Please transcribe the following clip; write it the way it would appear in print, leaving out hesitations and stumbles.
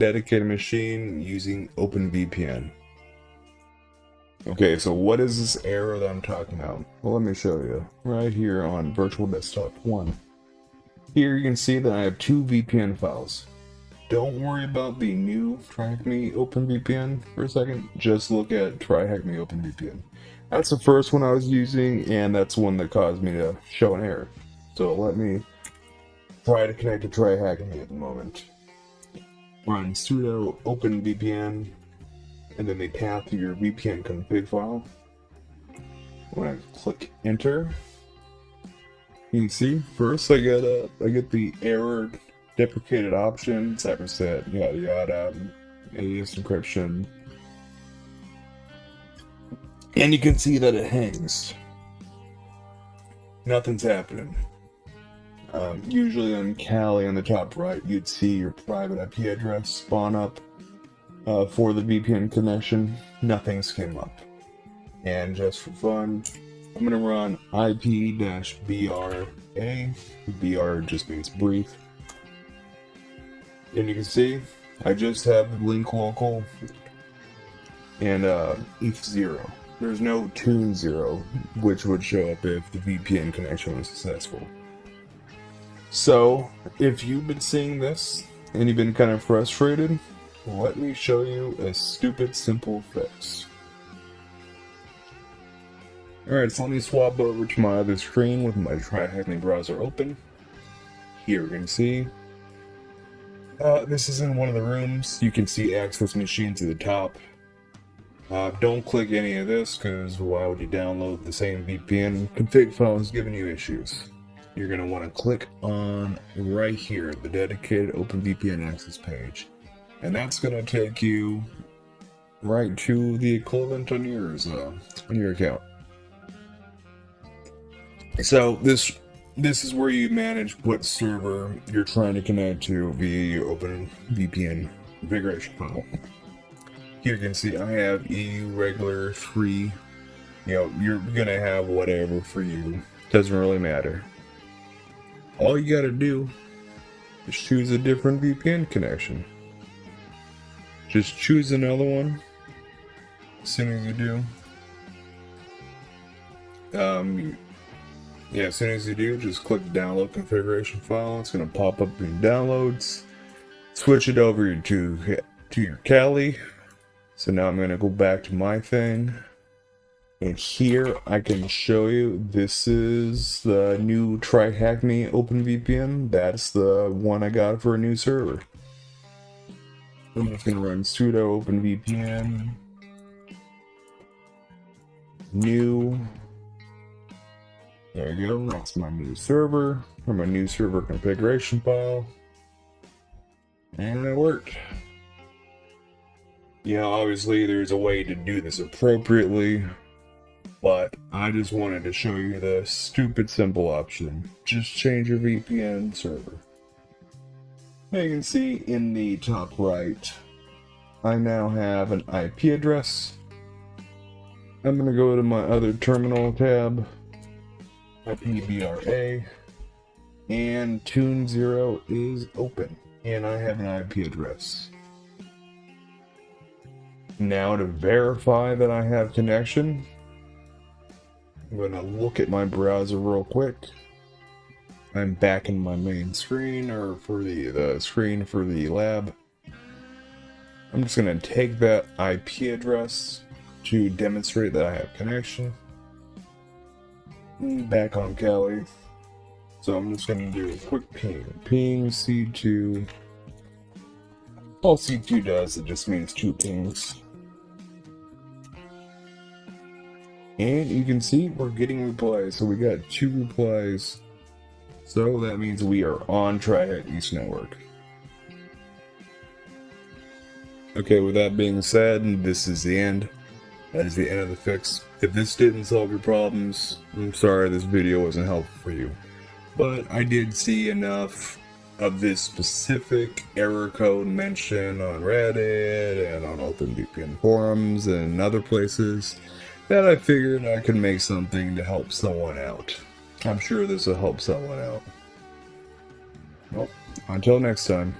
dedicated machine using OpenVPN. Okay, so what is this error that I'm talking about? Well, let me show you. Right here on Virtual Desktop 1. Here you can see that I have 2 VPN files. Don't worry about the new TryHackMe OpenVPN for a second. Just look at TryHackMe OpenVPN. That's the first one I was using, and that's one that caused me to show an error. So let me try to connect to TryHackMe at the moment. Run sudo openvpn, and then the path to your VPN config file. When I click enter, you can see first I get the error deprecated options, set, yada yada, alias encryption, and you can see that it hangs. Nothing's happening. Usually on Kali on the top right, you'd see your private IP address spawn up for the VPN connection. Nothing's came up. And just for fun, I'm going to run IP-BRA. BR just means brief. And you can see, I just have link local and ETH0. There's no tune 0, which would show up if the VPN connection was successful. So, if you've been seeing this and you've been kind of frustrated, let me show you a stupid simple fix. Alright, so let me swap over to my other screen with my TryHackMe browser open. Here you can see, this is in one of the rooms. You can see access machines at the top. Don't click any of this, because why would you download the same VPN config file is giving you issues. You're going to want to click on right here, the dedicated OpenVPN access page. And that's going to take you right to the equivalent on yours, on your account. So this is where you manage what server you're trying to connect to via your OpenVPN configuration file. Here you can see I have EU regular 3. You're going to have whatever for you. Doesn't really matter. All you gotta do is choose a different VPN connection. Just choose another one. As soon as you do, as soon as you do, just click download configuration file. It's gonna pop up in downloads. Switch it over to your Kali. So now I'm gonna go back to my thing. And here I can show you, this is the new TryHackMe OpenVPN. That's the one I got for a new server. I'm just going to run sudo openvpn, new, there you go, that's my new server, or my new server configuration file. And it worked. Obviously there's a way to do this appropriately. But I just wanted to show you the stupid simple option. Just change your VPN server. Now you can see in the top right, I now have an IP address. I'm going to go to my other terminal tab, IP-BRA, and tune 0 is open, and I have an IP address. Now to verify that I have connection, I'm going to look at my browser real quick. I'm back in my main screen, or for the screen for the lab. I'm just going to take that IP address to demonstrate that I have connection. Back on Kali. So I'm just going to do a quick ping. Ping C2. All C2 does, it just means 2 pings. And you can see we're getting replies. So we got 2 replies. So that means we are on TryHackMe's network. Okay, with that being said, this is the end. That is the end of the fix. If this didn't solve your problems, I'm sorry this video wasn't helpful for you. But I did see enough of this specific error code mentioned on Reddit and on OpenVPN forums and other places that I figured I could make something to help someone out. I'm sure this will help someone out. Well, until next time.